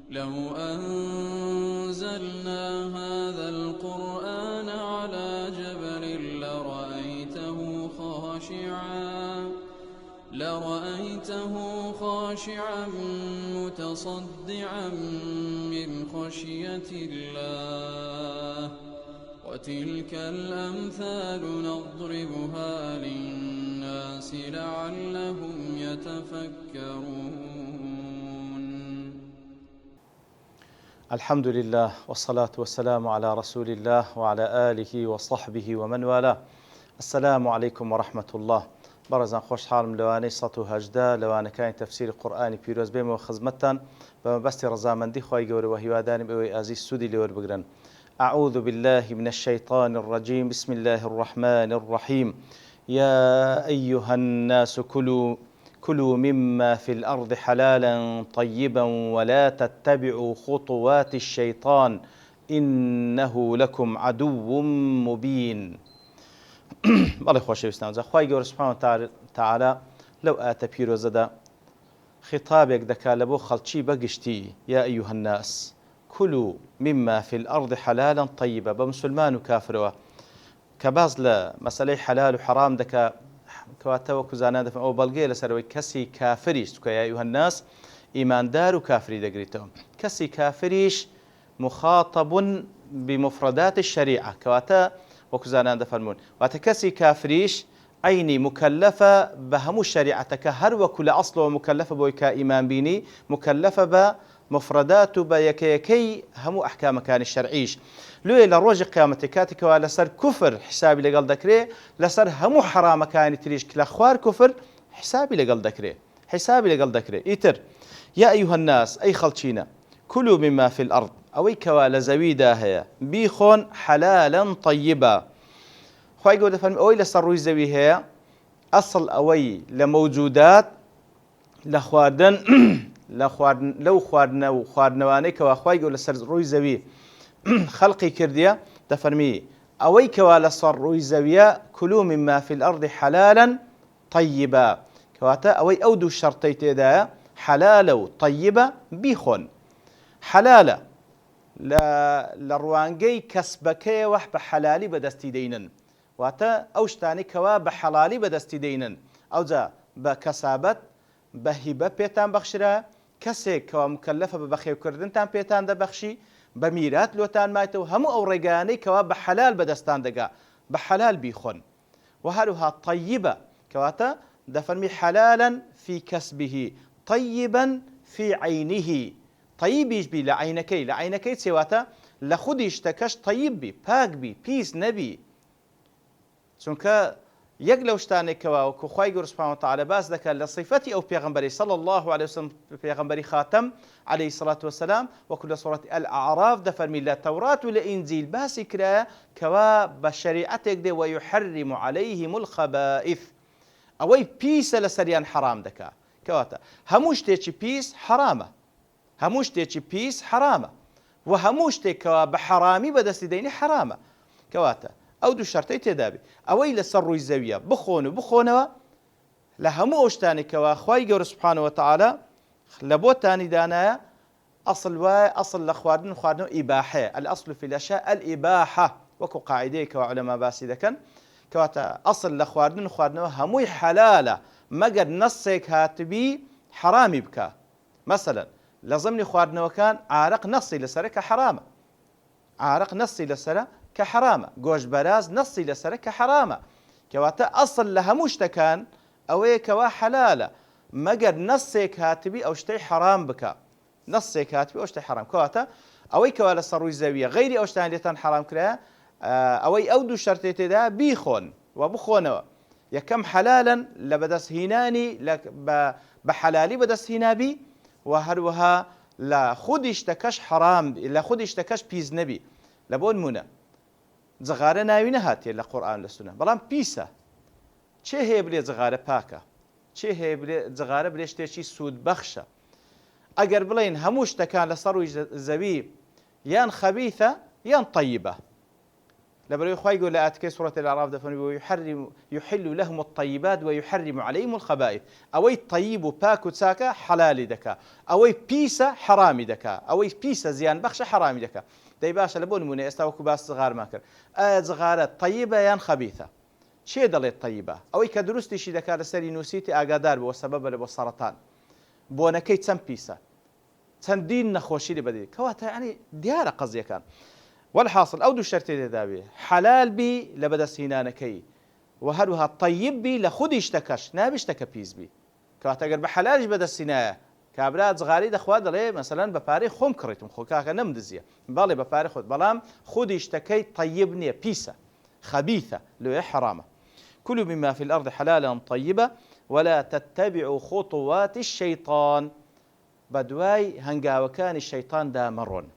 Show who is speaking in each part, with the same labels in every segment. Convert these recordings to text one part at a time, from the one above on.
Speaker 1: لو أنزلنا هذا القرآن على جبل لرأيته خاشعا متصدعا من خشية الله وتلك الأمثال نضربها للناس لعلهم يتفكرون.
Speaker 2: الحمد لله والصلاة والسلام على رسول الله وعلى آله وصحبه ومن والاه. السلام عليكم ورحمة الله. بەڕێزان خۆشحاڵم لەوانەی 118 لەوانەکانی تەفسیری قورئانی پیرۆز بێمەوە خزمەتتان بە مەبەستی ڕەزامەندی خی گەورەوە هیواداریم ئەوەی ئازیز سوودی لێوەربگرن. أعوذ بالله من الشيطان الرجيم بسم الله الرحمن الرحيم يا أيها الناس كلوا مما في الأرض حلالا طيبا ولا تتبعوا خطوات الشيطان إنه لكم عدو مبين. بەڵێ خۆشەویستان، خی گەورە سوبحانەهو تەعالا لەو ئاتە پیرۆزەدا خیتابێک دەکات لە بۆ خەڵکی بەگشتی یا ئەیوهە الناس كلوا مما في الأرض حلالا طيبا بە مسلمان و کافرەوە کە باز لە مەسەلەی حەلال و حەرام دەکات کەواتە وەکو زانان دەفەن ئەو بەڵگەیە لەسەرەوەی کەسی کافریش کە یا ئەیوهە الناس ئیماندار و کافری دەگریتەوە. کەسی کافریش مخاطب بمفردات الشريعة کەواتە وەکو زانان دەفەرمون واتە کەسی کافریش عینی مکلفە بە هەموو شریعەتەکە هەر وەکو لە ئەسڵەوە مکلفە بۆی کە ئیمان بینی مکلفە بە مفردات و بە یەکەیەکەی هەموو ئەحکامەکانی شەرعیش. لێ لە ڕۆژی قیامەتی کاتێکەوە لەسەر کوفر حسابی لەگەڵ دەکرێت لەسەر هەموو حرامەکانی تریش لە خوار کوفر حسابی لەگەڵ دەکرێت ئیتر یا ئەیوهە الناس ئەی خەڵچینە كلوا مما في الأرض ئەوەی کەوا لە زەویدا هەیە بیخۆن حەلالا طیبا. خی گەورە دەفەرمێ ئەوەی لەسەر ڕووی زەوی هەیە ئەسڵ ئەوەی لە مەوجودات لە خواردن لەو خواردنە و خواردنەوانەی کەوا خی گەورە لەسەر ڕووی زەوی خەڵقی کردیە دەفەرمی ئەوەی کەوا لەسەر ڕووی زەویە كلوا مما في الأرض حەلالا طیبا کەواتە ئەوەی ئەو دوو شەرتەی تێدایە حەلالە و طیبە بیخۆن. حەلالە لە ڕوانگەی کەسبەکەیەوە بە حەلالی بەدەستی دەینن واتە ئەو شتانی کەوا بە حەلالی بەدەستی دەینن ئەوجا بە کەسابەت بە هیبە پێتان بەخشرا کەسێک کەوا مکەلەفە بە بەخێوکردنتان پێتان دەبەخشی بە میرات لۆتان مایتەوە هەموو ئەو ڕێگانەی کەوا بە حەلال بەدەستان دەگا بە حەلال بیخۆن. و هەروها طیبە کەواتە دەفەرمی حەلالا فی کەسبه طیبا فی عینه طیبیش بی لە عینەکەی چێواتە لە خودی شتەکەش طیب بی پاک بی پیس نەبی چونکە یەک لەو شتانێکەوە وەکو خی گەورە سوبحانەهو تەعالا باس دەکات لە صیفەتی ئەو پێغەمبەری صلی الله علیه وسلم پێغەمبەری خاتەم عەلەیهی سەڵات وەسەلام وەکو لە سوورەتی ئەلئەعراف دەفەرمی لە تەورات و لە ئینجیل باسی کرایە کەوا بە شەریعەتێک دێ وەیحەریم عەلەیهم الخەبائث ئەوەی پیسە لەسەریان حەرام دەکات کەواتە هەموو شتێکی پیس حەرامە هەموو شتێکی پیس حرامە و هەموو شتێکەوە بە حەرامی بەدەستی دەینی حرامە کەواتە ئەو دوو شەرتەی تێدابێ ئەوەی لەسەر ڕووی زەویە بخۆنەوە لە هەموو ئەو شتانێکەوە خی گەورە سوبحانەهو وتەعالا لە بۆتانی دانایە ئەسڵ وایە ئەسڵ لە خواردنەوە ئیباحەیە الأصل في الأشياء الإباحة وەکو قاعدەیەکەوە عولەما باسی دەکەن کەواتە ئەسڵ لە خواردنەوە هەمووی حەلالە مەگەر نەسێک هاتبی حەرامی بکە. مەسەلەن لە زەمنی خواردنەوەکان ئارەق نەسی لەسەرە کە حرامە گۆشت بەراز نەسی لەسەرە کە حرامە کەواتە ئەسڵ لە هەموو شتەکان ئەوەیە کەوا حەلالە مەگەر نەسێک هاتبی ئەو شتەی حرام بکە کەواتە ئەوەی کەوا لەسەر ڕووی زەویە غەیری ئەو شتان لێتان حرام کرایە ئەوەی ئەو دوو شەرتێ تێدا بیخۆن و بخۆنەوە. یەکەم حەلالن لە بەدەستهێنانی بە حەلالی بەدەستهێنابی و هەروەها لە خودی شتەکەش حەرام لە خودی شتەکەش پیس نەبی. لە بۆ نمونە جغارە ناوی نەهاتێ لە قورئان لە سونە بەڵام پیسە چێ هەیە بلێ جغارە پاکە چێ هەیە بلێ جغارە بلێ شتێکی سوودبەخشە. ئەگەر بڵێن هەموو شتەکان لەسەر ڕووی زەوی یان خەبیثە یان طیبە لبرو خواي يقول لآتكي سورة الأعراف دفن يحل لهم الطيبات ويحرم عليهم الخبائث أوي طيب باكو تساكا حلال دكا أوي بيسا حرام دكا أوي بيسا زيان بخش حرام دكا داي باشا لبون من استوكو باس صغار ماكر صغارات طيبة يان خبيثة شي دليت طيبة أوي كدرستي شي دكا لسري نوسيتي أقادار بوسبب لبوسرطان بونكي تسم بيسا تندين نخوشي لبدي كواتا يعني ديارة قضية كان والحاصل أو دو الشرطي دابي حلال بي لبدا سينانكي وهروها طيب بي لخود اشتكش ناب اشتكى بيز بي كواتا قرب حلالش بدا السينايا كابرات صغاري دخوا دلي مثلا بباري خوم كريتم خوكاكا نمدزيا بالي بباري خود بلام خود اشتكي طيبني بيسا خبيثة لو حرامة كلوا مما في الأرض حلالا طيبة ولا تتبعوا خطوات الشيطان بدواي هنقاوكان الشيطان دامرون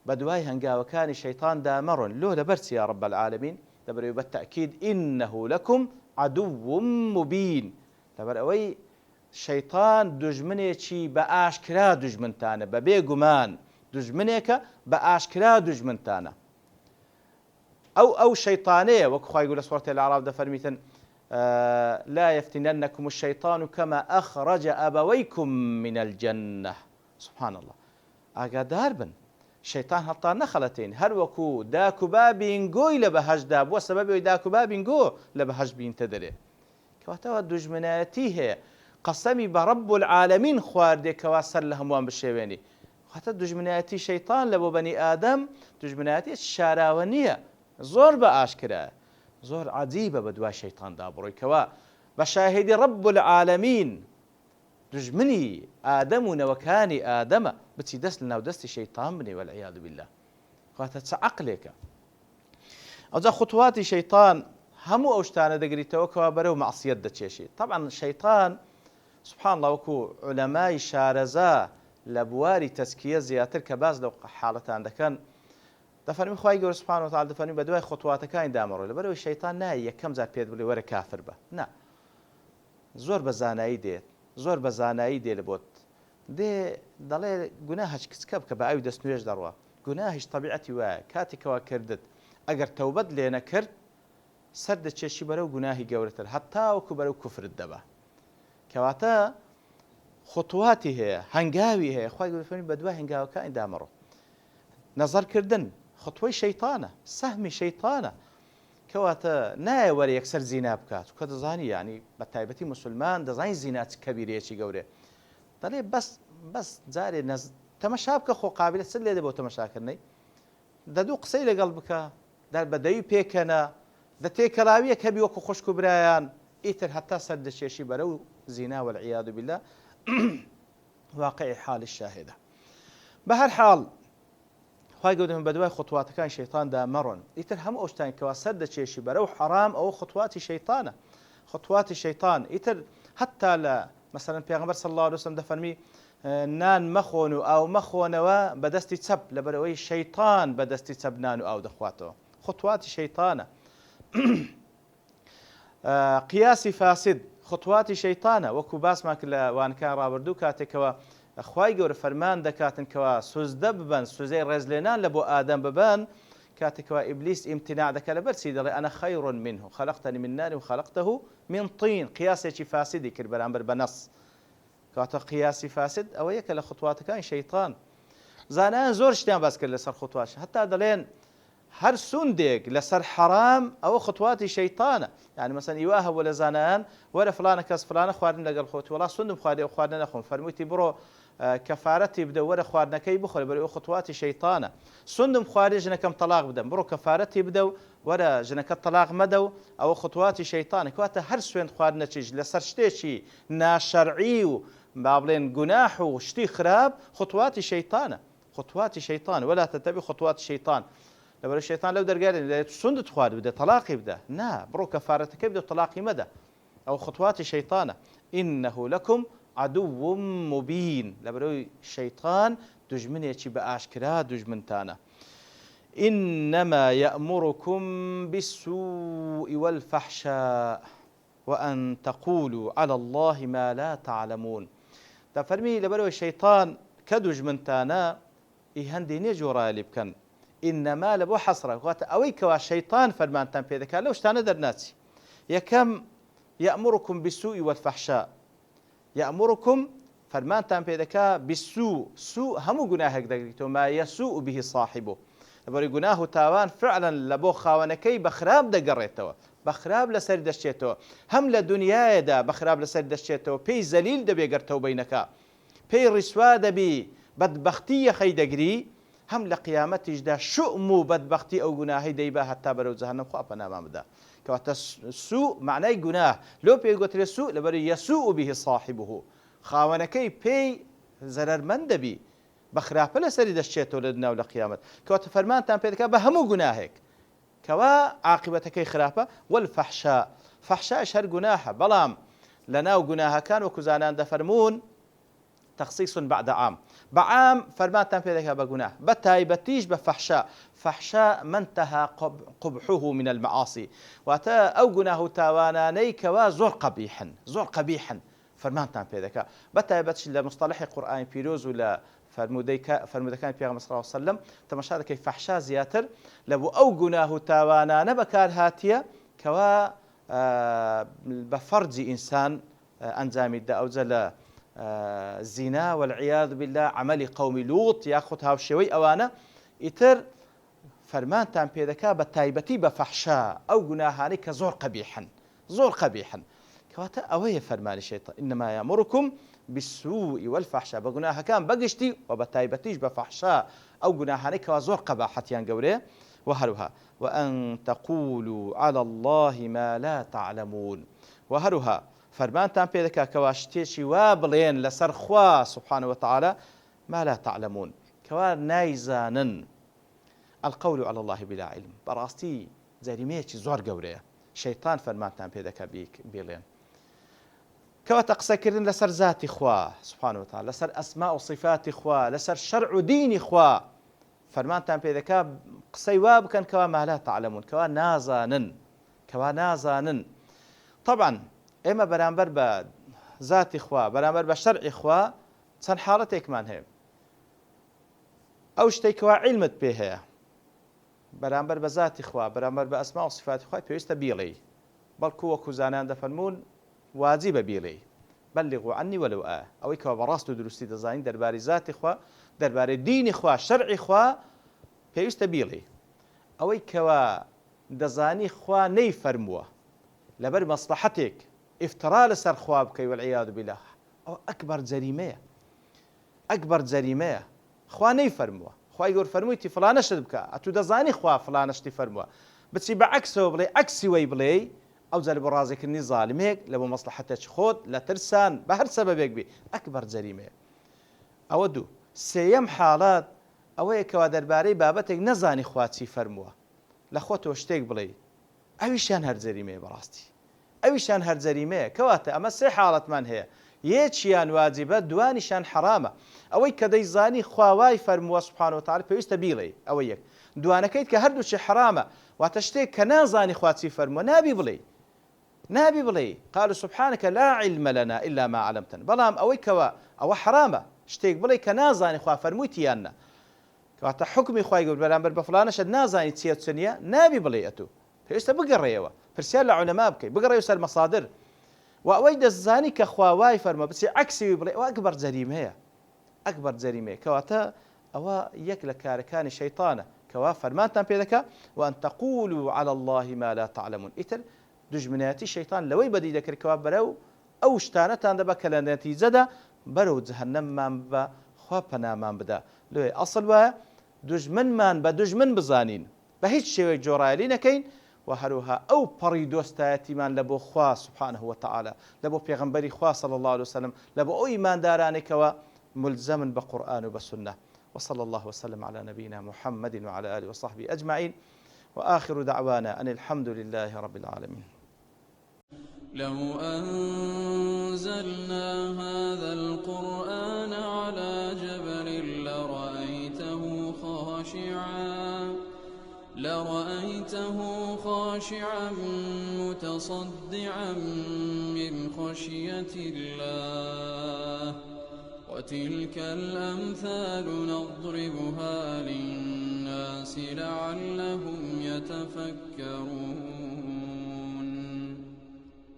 Speaker 2: بدواي هنقاوكان الشيطان دامرون لو لبرس يا رب العالمين لبريو بالتأكيد إنه لكم عدو مبين لبروي شيطان دجمنيكي بآشكرا دجمنتانا ببيقمان دجمنيك بآشكرا دجمنتانا أو شيطانية وكخوا يقول سورة الأعراف ده فرميتن لا يفتننكم الشيطان كما أخرج أبويكم من الجنة سبحان الله أقدار بن شيطان هطان نخلتين هر وكو داكو بابين قوي لبهج داب وسبب داكو بابين قو لبهج بين تدري كواتوا دجمناتيه قسمي برب العالمين خواردي كواسر لهم وان بالشيواني حتى دجمناتي شيطان لبو بني آدم دجمناتي الشاراونية زور بآشكرا زور عجيبة بدوا شيطان دابروي كوا بشاهد رب العالمين دجمني آدم وكاني آدم بتي دس لنا ودست شيطان مني والعياذ بالله خاطر عقلك أو ذا خطوات شيطان همو أوشتانا دقري توكوا برو معصية دتشيشي طبعا الشيطان سبحان الله وكو علماء شارزا لبواري تزكية زياتر كباز لو حالتان دكان دفرمي خواهي قول سبحانه وتعالى دفرمي بدواي خطوات كاين دامرو لبرو الشيطان ناي يكم زار بيد بلي ورا كافر به نا زور بزاناي ديت زور بزاناي دي لبوت دي دلي گناهش كسكب كبا اي دسنويش دروا گناهش طبيعتي وا كاتي كوا كردت اگر توبد لينا كرد سرد تشي برو گناهي گورتر حتى وكو برو كفر الدبا كواتا خطواتي هي هنگاوي هي خواهي قول دفرمي بدواي هنگاو كاين دامرو نظر كردن خطوي شيطانة سهمي شيطانة كواتا ناي وري يكسر زينا بكات وكذا زاني يعني بتايبتي مسلمان دزاين زينات كبيرة شي قوري طلي بس زاري تمشابك خو قابلة سلة دبو تمشاكرني ددو قصي لقلبك دار بدايو بيكنا دا تيكلاوية كبي وكو خشكو برايان ايتر حتى سرد الشيشي برو زينا والعياذ بالله واقع حال الشاهدة بهر حال خواهي قودهم بدواي خطوات كان شيطان دامرون يتر هم أوشتان كواسر دا شيشي برو حرام أو خطوات شيطانة خطوات الشيطان يتر حتى لا مثلا پیغمبر صلى الله عليه وسلم دفرمي نان مخونو أو مخونوا بدستي تسب لبروي شيطان بدستي تسب نانو أو دخواتو خطوات شيطانة قياسي فاسد خطوات شيطانة وكو باس ماك وان كان رابردو كاتكوا أخواي جور فرمان دكاتن كوا سوزدب ببن سوزي رزلنان لبو آدم ببن كاتكوا إبليس امتناع دك لبرسي دلي أنا خير منه خلقتني من نار وخلقته من طين قياسي فاسد كربلان بنص كاتا قياسي فاسد أو يك لخطوات كان شيطان زانان زور شتان بس كل لسر خطوات حتى دلين هر سندق لسر حرام أو خطوات شيطانة يعني مثلا يواها ولا زانان ولا فلان كاس فلان خوارن لقى الخوت ولا سندم خواري وخوارنا نخون فرميتي برو كفارتي بدا ولا خوارنا كي بخل برو خطوات شيطانة سندم خواري جنا كم طلاق بدا برو كفارتي بدا ولا جنا كطلاق مدو أو خطوات شيطانة كواتا هر سوين خوارنا تيج لسر شتيشي ناشرعي بابلين جناح وشتي خراب خطوات شيطانة خطوات شيطان ولا تتبع خطوات الشيطان لبر الشيطان لو درقال سند تخواد بدا طلاقي بدا نا برو كفارتك بدا طلاقي مدى أو خطوات شيطانة إنه لكم عدو مبين لبر الشيطان دجمن يتي بأشكرا دجمنتانا إنما يأمركم بالسوء والفحشاء وأن تقولوا على الله ما لا تعلمون تفرمي لبر الشيطان كدجمنتانا إيهندي نجورا لبكن إنما لبو حسرة وات أويك وشيطان فرمان تام بيدك لو اشتانا درناتي يكم يأمركم بالسوء والفحشاء يأمركم فرمان تام بيدك بالسوء سوء هم جناهك دقيتو ما يسوء به صاحبه لبري جناه تاوان فعلا لبو خاونكي بخراب دقريتو بخراب لسر دشيتو هم لدنيا دا بخراب لسر دشيتو بي زليل دبي قرتو بينك بي رسوا دبي بدبختي خيدقري هم لقيامتش دا شؤم بدبختي أو جناهي ديبا حتى برو جهنم خوابنا ما مدا كواتا السوء معناه جناه لو بي قلت السوء لبري يسوء به صاحبه خاونكي بي زرر من دبي بخراب لسر دشيتو لدنا ولا قيامت كواتا فرمان تام بيدك بهمو جناهك كوا عاقبتك خرافة والفحشاء فحشاء شهر جناحة بلام لنا وجناها كان وكزانان دفرمون تخصيص بعد عام بعام فرمان تنفيذك بجناح بتايبتيش بفحشاء فحشاء ما انتهى قبحه من المعاصي واتا أو جناه تاوانا كوا زور قبيحا فرمان تنفيذك بتايبتش لمصطلح القرآن بيروز ولا فرمودكان بيغمبر صلى الله عليه وسلم تمشى كيف فحشاء زياتر لبو أو جناه تاوانا نبكار هاتيا كوا بفرج إنسان أنزامي دا أو زلا الزنا والعياذ بالله عمل قوم لوط ياخذها وشوي أوانا يتر فرمان تام بيدكا بتايبتي بفحشاء أو جناهاني كزور قبيحا كواتا أوي فرمان الشيطان إنما يأمركم بالسوء والفحشاء بجناها كان بقشتي وبتايبتيش بفحشاء أو جناهاني كزور قباحة ينقوريه وهروها وأن تقولوا على الله ما لا تعلمون وهروها فرمان تام بيدكا كواشتيشي وابلين لسر خوا سبحانه وتعالى ما لا تعلمون كوا نايزانن القول على الله بلا علم براستي زريميتي زور قوريه شيطان فرمان تام بيدكا بيلين كوا تقسكرن لسر ذات خوا سبحانه وتعالى لسر أسماء وصفات خوا لسر شرع دين خوا فرمان تام بيدكا قسي وابكن كوا ما لا تعلمون كوا نازانن طبعا إما برامبر بذات خوا برامبر بشرع خوا چەند حاڵەتێکمان هەیە ئەو شتێکەوە علمت پێ هەیە بەرامبەر بە ذاتی خوا بەرامبەر بە ئەسما و صفاتی خوای پێویستە بیڵێی بەڵکو وەکو زانایان دەفەرمون واجبە بیڵێی بلغوا عني ولو آية ئەوەی کەوا بەڕاست و دروستی دەزانین دەربارەی ذاتی خوا دەربارەی دینی خوا شەرعی خوا پێویستە بیڵێی ئەوەی کەوا دەزانی خوا نەیفەرمووە لەبەر مەسلحەتێک افترا لەسەر خوا بکەی والعیاذ بالله ئەو ئەکبەر جەریمەیە خوا نەیفەرمووە خوای گەور فەرموویەتی فڵانە شت بکە ئەتوو دەزانی خوا فڵانە شتی فەرمووە بچی بە عەکسەوە بڵێ عەکسی وەی بڵێ ئەو جار بۆ ڕازێکردنی زاڵمێک لە بۆ مەسلحەتێکی خۆت لە ترسان بە هەر سەبەبێک بێ ئەکبەر جەریمەیە. ئەوە دوو. سێیەم حاڵات ئەوەیە کەوا دەربارەی بابەتێک نەزانی خوا چی فەرمووە لە خۆتەوە شتێک بڵێ ئەویشیان هەر جەریمەیە بەڕاستی ئەویشیان هەر جەریمەیە کەواتە ئەمە سێ حاڵەتمان هەیە یەکیان واجبە دوانیشان حرامە ئەوەی کە دەیزانی خوا وای فەرمووە سوبحانە وتعالە پێویستە بیڵێ ئەوە یەک دوانەکەیت کە هەردووچی حرامە واتە شتێک کە نازانی خوا چی فەرمووە نابی بڵێ قالوا سبحانك لا علم لنا إلا ما علمتنا بەڵام ئەوەی کەوە ئەوە حرامە شتێک بڵێ کە نازانی خوا فەرموویتیانە کەواتە حکمی خوای گەور بەرامبەر بە فڵانەشت نازانی چیە چ نییە نابی بڵێ ئەتوو پێویستە بگەڕێەوە پرسیار لە عولەما بکەی بگەڕێ سەر مەصادر و ئەوەی دەزانی کە خوا وای فەرمووە بچی عەکسی بڵێ ئەوە ئەکبەر جەریمەیە کەواتە ئەوە یەک لە کارەکانی شەیطانە کەوا فەرمانتان پێ دەکا وأن تقولوا على الله ما لا تعلمون ئیتر دژمنایەتی شەیطان لەوەی بەدی دەکردکەوە بەرەو ئەو شتانەتان دەبە کە لە نەتیجەدا بەرەو جەهەنەممان بە خوا پەنامان بدە لێ ئەسڵ وایە دژمنمان بە دژمن بزانین بە هیچ شێوەیەک جۆرایەلی نەکەین و هەروها ئەو پەڕی دۆستایەتیمان لە بۆ خوا سبحانه وتعالى لە بۆ پێغەمبەری خوا صلی الله عليه وسلم لە بۆ ئەو ئیماندارانێکەوە ملزم بقرآن وبسنة وصلى الله وسلم على نبينا محمد وعلى آله وصحبه أجمعين وآخر دعوانا أن الحمد لله رب العالمين.
Speaker 1: لو أنزلنا هذا القرآن على جبل لرأيته خاشعا متصدعا من خشية الله وتلك الأمثال نضربها للناس الناس لعلهم يتفكرون